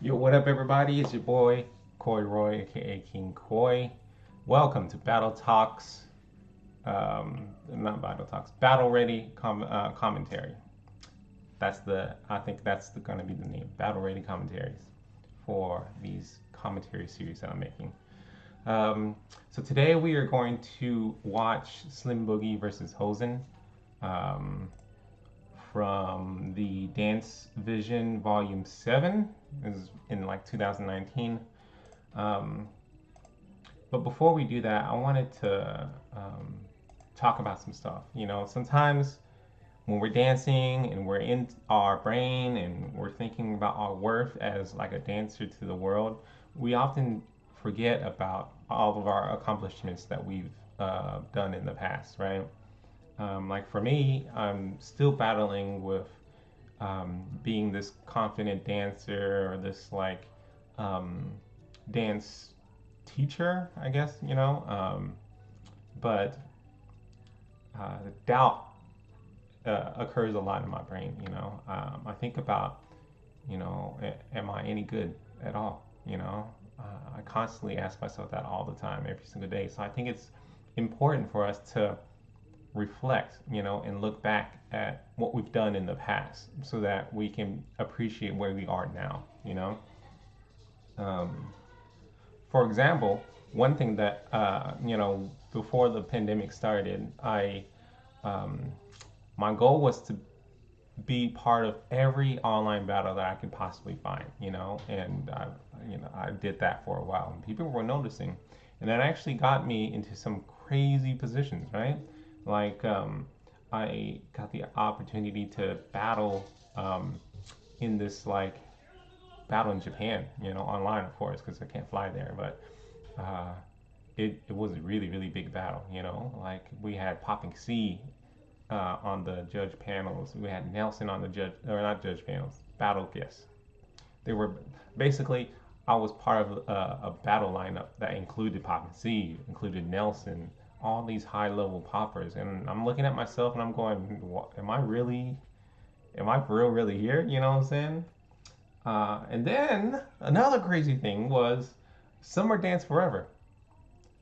Yo, what up, everybody? It's your boy, Coy Roy, aka King Coy. Welcome to Battle Talks, not Battle Talks, Battle Ready Commentary. I think that's going to be the name, Battle Ready Commentaries for these commentary series that I'm making. Um, so today we are going to watch Slim Boogie versus Hozin. Um, from the Dance Vision Volume 7. It was in like 2019. Um, but before we do that, I wanted to talk about some stuff. You know, sometimes when we're dancing and we're in our brain and we're thinking about our worth as like a dancer to the world, we often forget about all of our accomplishments that we've done in the past, right? Like for me, I'm still battling with being this confident dancer or this like um, dance teacher, I guess, you know. But doubt occurs a lot in my brain, you know. I think about, am I any good at all? You know, I constantly ask myself that all the time, every single day. So I think it's important for us to reflect, you know, and look back at what we've done in the past so that we can appreciate where we are now, you know. Um, for example, one thing that, before the pandemic started, um, my goal was to be part of every online battle that I could possibly find, you know, and I did that for a while, and people were noticing, and that actually got me into some crazy positions, right? Like, I got the opportunity to battle um, in this like battle in Japan, you know, online, of course, because I can't fly there, but uh, it was a really really big battle, you know. Like we had Popping C on the judge panels. We had Nelson on the judge, or not judge panels, battle guests. They were basically, I was part of a battle lineup that included Pop and C, included Nelson, all these high level poppers. And I'm looking at myself and I'm going, am I really, am I for real really here? You know what I'm saying? And then another crazy thing was Summer Dance Forever.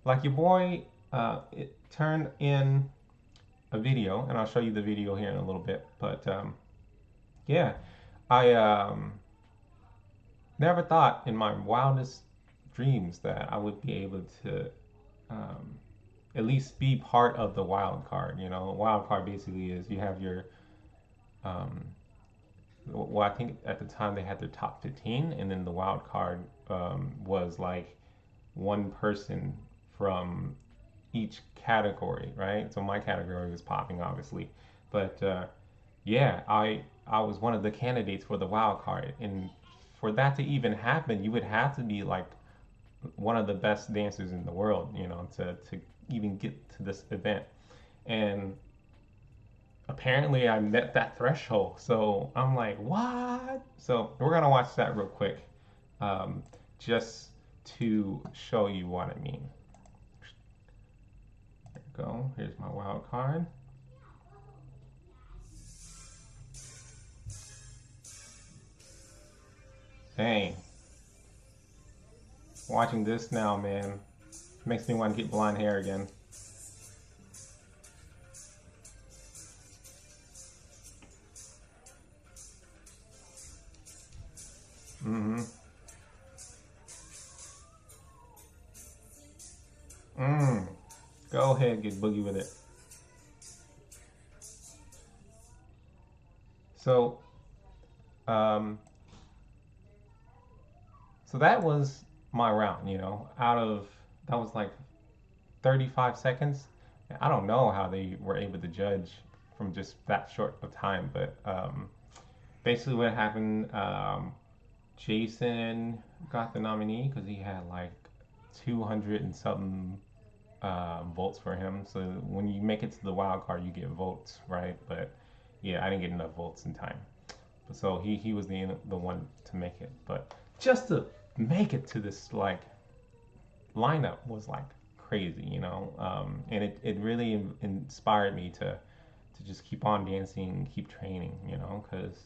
Like your boy, it turned in a video, and I'll show you the video here in a little bit. But yeah, I never thought in my wildest dreams that I would be able to um, at least be part of the wild card. You know, wild card basically is you have your, um, well, I think at the time they had their top 15, and then the wild card was like one person from each category, right? So my category was popping, obviously, but yeah, I was one of the candidates for the wild card, and for that to even happen, you would have to be like one of the best dancers in the world, you know, to even get to this event. And apparently, I met that threshold. So I'm like, what? So we're gonna watch that real quick, um, just to show you what I mean. There we go. Here's my wild card. Dang, watching this now, man, makes me want to get blonde hair again. Mm-hmm. Mm. Go ahead, get boogie with it. So, um, so that was my round. You know, out of that was like 35 seconds. I don't know how they were able to judge from just that short of time, but basically what happened, Jason got the nominee because he had like 200 and something votes for him. So when you make it to the wild card, you get votes, right? But yeah, I didn't get enough votes in time. So he was the one to make it. But just to make it to this like lineup was like crazy, you know. And it really inspired me to just keep on dancing, keep training, you know, because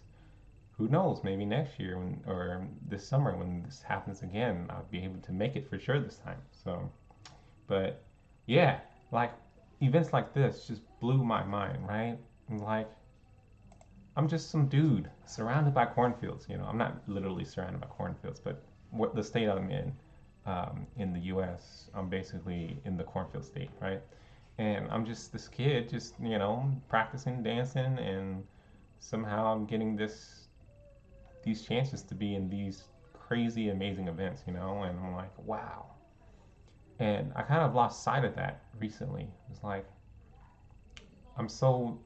who knows, maybe next year or this summer when this happens again, I'll be able to make it for sure this time. So, but yeah, like events like this just blew my mind, right? Like I'm just some dude surrounded by cornfields. I'm not literally surrounded by cornfields, but what the state I'm in the U.S., I'm basically in the cornfield state, right? And I'm just this kid, just practicing dancing, and somehow I'm getting these chances to be in these crazy, amazing events, and I'm like, wow. And I kind of lost sight of that recently. It's like I'm so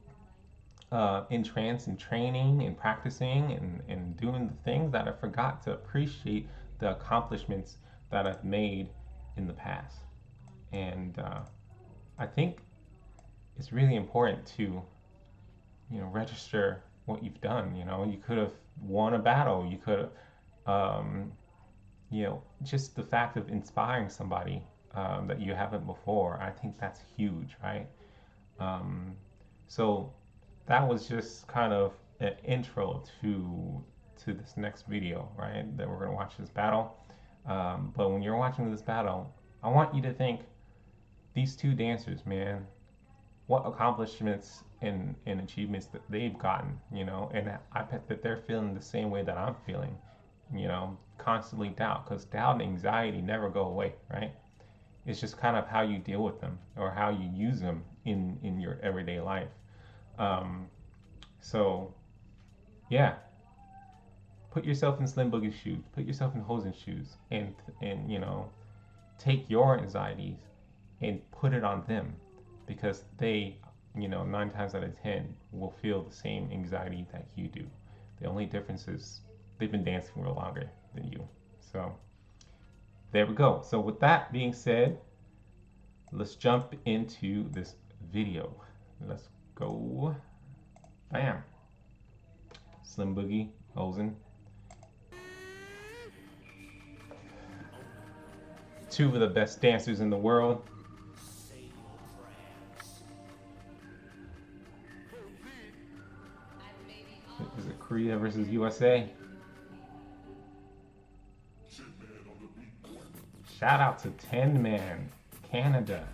entranced in training and practicing and doing the things that I forgot to appreciate the accomplishments that I've made in the past. And I think it's really important to, register what you've done. You could have won a battle. You could have, just the fact of inspiring somebody that you haven't before. I think that's huge, right? Um, so that was just kind of an intro to this next video, right? That we're gonna watch this battle. But when you're watching this battle, I want you to think these two dancers, man, what accomplishments and achievements that they've gotten, and I bet that they're feeling the same way that I'm feeling, constantly doubt, because doubt and anxiety never go away, right? It's just kind of how you deal with them or how you use them in your everyday life. Um, so, yeah, put yourself in Slim Boogie's shoes, put yourself in Hozin's shoes, and take your anxieties and put it on them, because they, 9 times out of 10 will feel the same anxiety that you do. The only difference is they've been dancing a little longer than you. So there we go. So with that being said, let's jump into this video. Let's go. Bam. Slim Boogie, Hozin. Two of the best dancers in the world. Is it Korea versus USA? Shout out to 10 Man, Canada.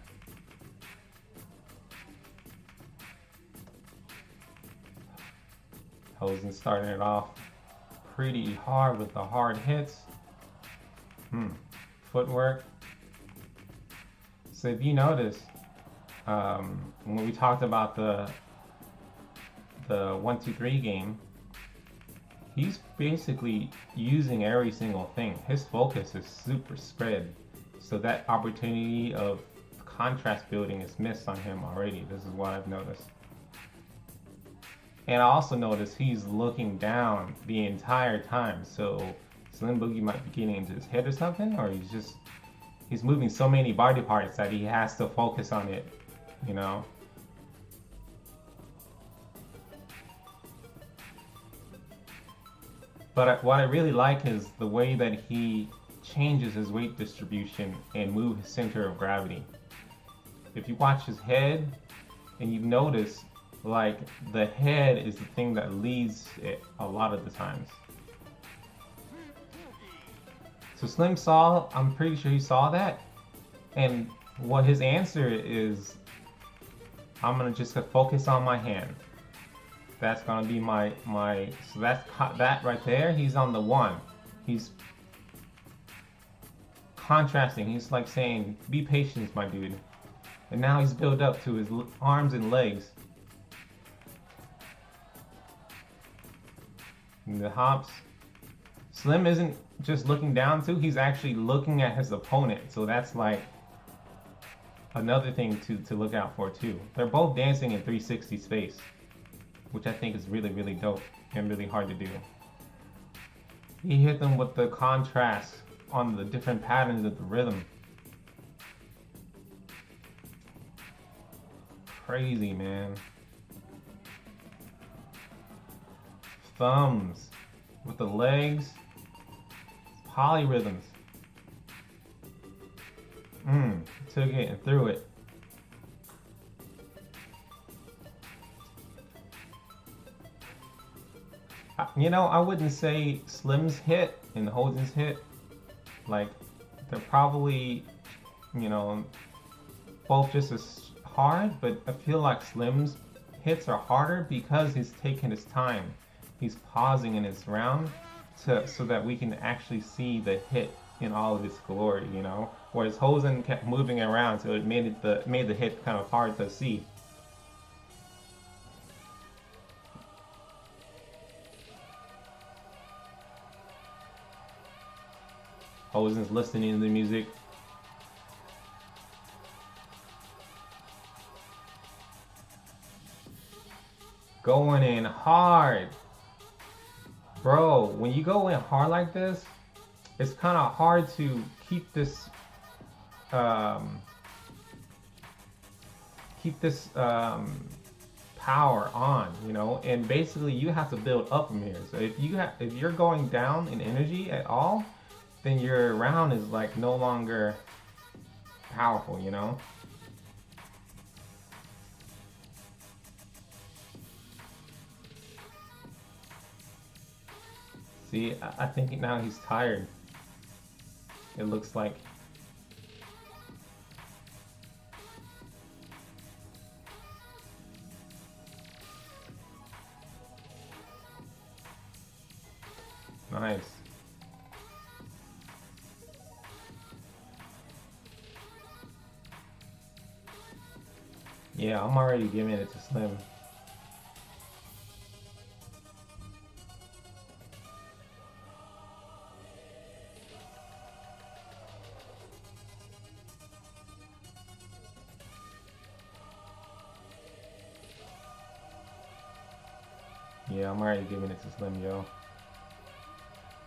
Hozin starting it off pretty hard with the hard hits. Footwork. So if you notice, when we talked about the 1-2-3 game, he's basically using every single thing. His focus is super spread, so that opportunity of contrast building is missed on him already. This is what I've noticed. And I also noticed he's looking down the entire time, so Slim Boogie might be getting into his head or something, or he's moving so many body parts that he has to focus on it, But what I really like is the way that he changes his weight distribution and move his center of gravity. If you watch his head, and you notice, like, the head is the thing that leads it a lot of the times. So Slim saw, I'm pretty sure he saw that, and what his answer is, I'm gonna just focus on my hand. That's gonna be my so that right there, he's on the 1. He's contrasting. He's like saying, be patient, my dude. And now he's built up to his arms and legs. And the hops. Slim isn't just looking down too, he's actually looking at his opponent. So that's like another thing to look out for too. They're both dancing in 360 space, which I think is really, really dope and really hard to do. He hit them with the contrast on the different patterns of the rhythm. Crazy, man. Thumbs with the legs. Polyrhythms. Took it and threw it. I wouldn't say Slim's hit and Hozin's hit. Like, they're probably, you know, both just as hard, but I feel like Slim's hits are harder because he's taking his time. He's pausing in his round so that we can actually see the hit in all of its glory. Whereas Hozin kept moving around, so it made the hit kind of hard to see. Hozin's listening to the music. Going in hard. Bro, when you go in hard like this, it's kind of hard to keep this power on, and basically you have to build up from here. So if you're going down in energy at all, then your round is like no longer powerful. See, I think now he's tired. It looks like. Nice. Yeah, I'm already giving it to Slim. Yeah, I'm already giving it to Slim, yo.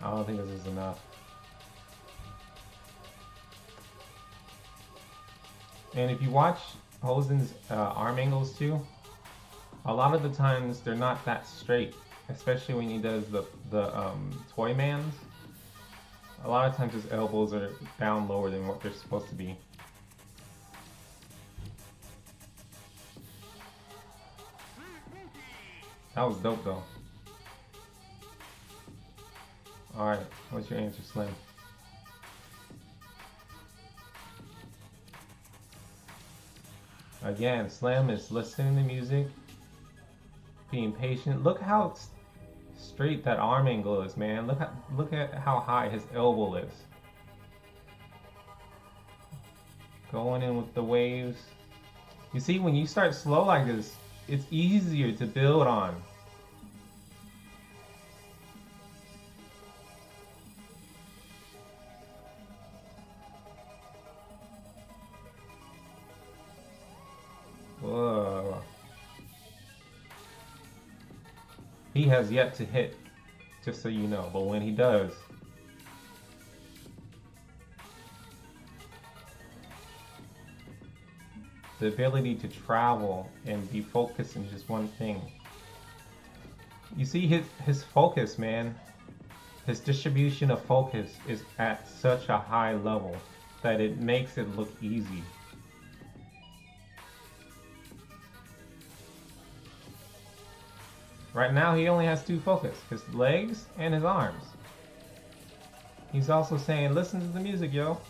I don't think this is enough. And if you watch Hozin's arm angles too, a lot of the times they're not that straight, especially when he does the toy mans. A lot of times his elbows are down lower than what they're supposed to be. That was dope though. Alright, what's your answer, Slim? Again, Slim is listening to music, being patient. Look how straight that arm angle is, man. Look at how high his elbow is. Going in with the waves. You see, when you start slow like this, it's easier to build on. Whoa. He has yet to hit, just so you know, but when he does, the ability to travel and be focused in just one thing. You see his focus, man. His distribution of focus is at such a high level that it makes it look easy. Right now he only has two focus, his legs and his arms. He's also saying, listen to the music, yo.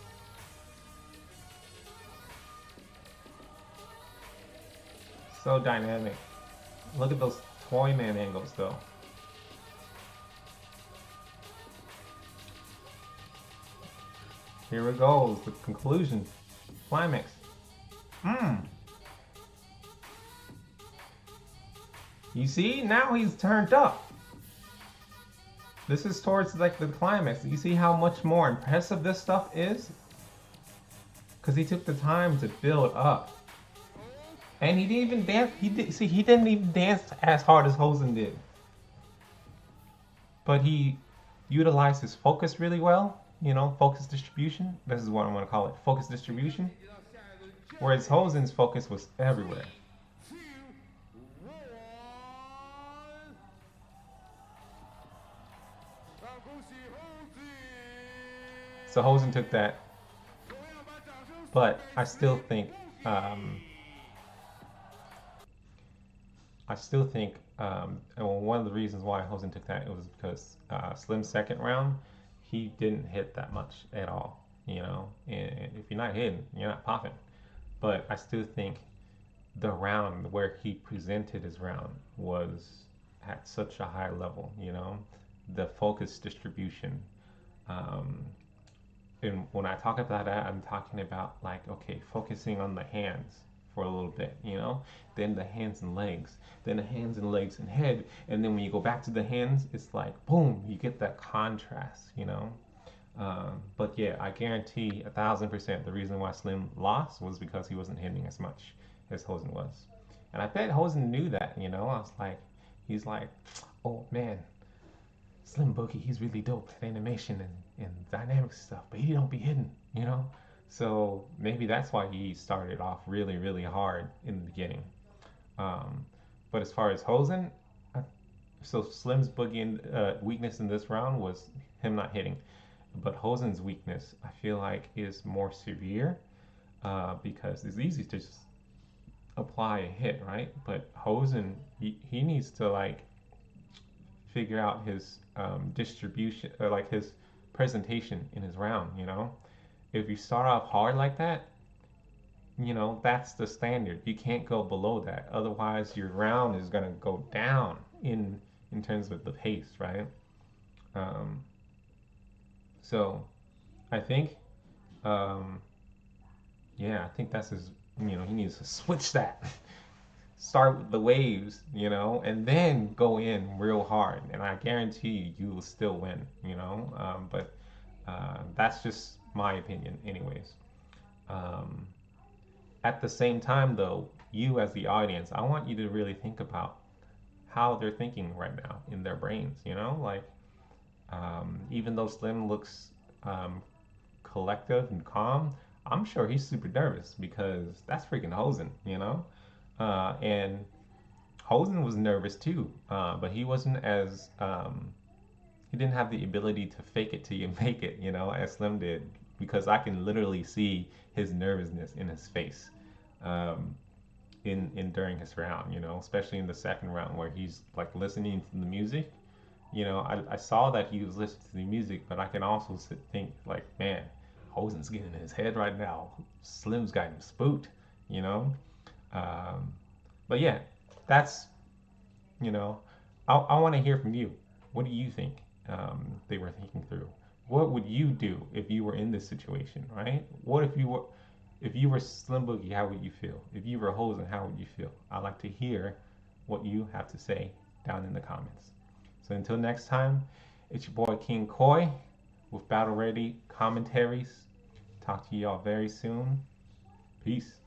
So dynamic. Look at those toy man angles though. Here it goes, the conclusion. Climax. You see, now he's turned up. This is towards like the climax. You see how much more impressive this stuff is? Because he took the time to build up. And he didn't even dance. He didn't even dance as hard as Hozin did. But he utilized his focus really well. Focus distribution. This is what I'm going to call it. Focus distribution. Whereas Hozin's focus was everywhere. So Hozin took that. But I still think And one of the reasons why Hozin took that, it was because Slim's second round, he didn't hit that much at all. You know, and if you're not hitting, you're not popping. But I still think the round where he presented his round was at such a high level. You know, the focus distribution. Um, and when I talk about that, I'm talking about like, okay, focusing on the hands for a little bit, you know, then the hands and legs, then the hands and legs and head, and then when you go back to the hands, it's like boom, you get that contrast, you know. But yeah, I guarantee 1,000% the reason why Slim lost was because he wasn't hitting as much as Hosen was, and I bet Hosen knew that, you know. I was like, he's like, oh man, Slim Boogie, he's really dope at animation and dynamic stuff, but he don't be hidden, you know? So maybe that's why he started off really, really hard in the beginning. Um, but as far as Hosen, so Slim's Boogie weakness in this round was him not hitting. But Hosen's weakness, I feel like, is more severe because it's easy to just apply a hit, right? But Hosen, he needs to like figure out his distribution, or like his presentation in his round. You know, if you start off hard like that, you know that's the standard. You can't go below that. Otherwise, your round is gonna go down in terms of the pace, right? Um, so I think, um, yeah, I think that's his. You know, he needs to switch that. Start with the waves, you know, and then go in real hard. And I guarantee you, you will still win, you know. But that's just my opinion, anyways. Um, at the same time, though, you as the audience, I want you to really think about how they're thinking right now in their brains, you know. Like, even though Slim looks um, collective and calm, I'm sure he's super nervous because that's freaking Hosen, you know. And Hosen was nervous too, but he wasn't as he didn't have the ability to fake it till you make it, you know, as Slim did, because I can literally see his nervousness in his face, um, in during his round, you know, especially in the second round where he's like listening to the music. You know, I saw that he was listening to the music, but I can also think like, man, Hosen's getting in his head right now. Slim's got him spooked, you know. Um, but yeah, that's you know, I want to hear from you. What do you think they were thinking through? What would you do if you were in this situation, right? What if you were Slim Boogie? How would you feel? If you were Hosen, how would you feel? I'd like to hear what you have to say down in the comments. So until next time, it's your boy King Koi with Battle Ready commentaries. Talk to y'all very soon. Peace.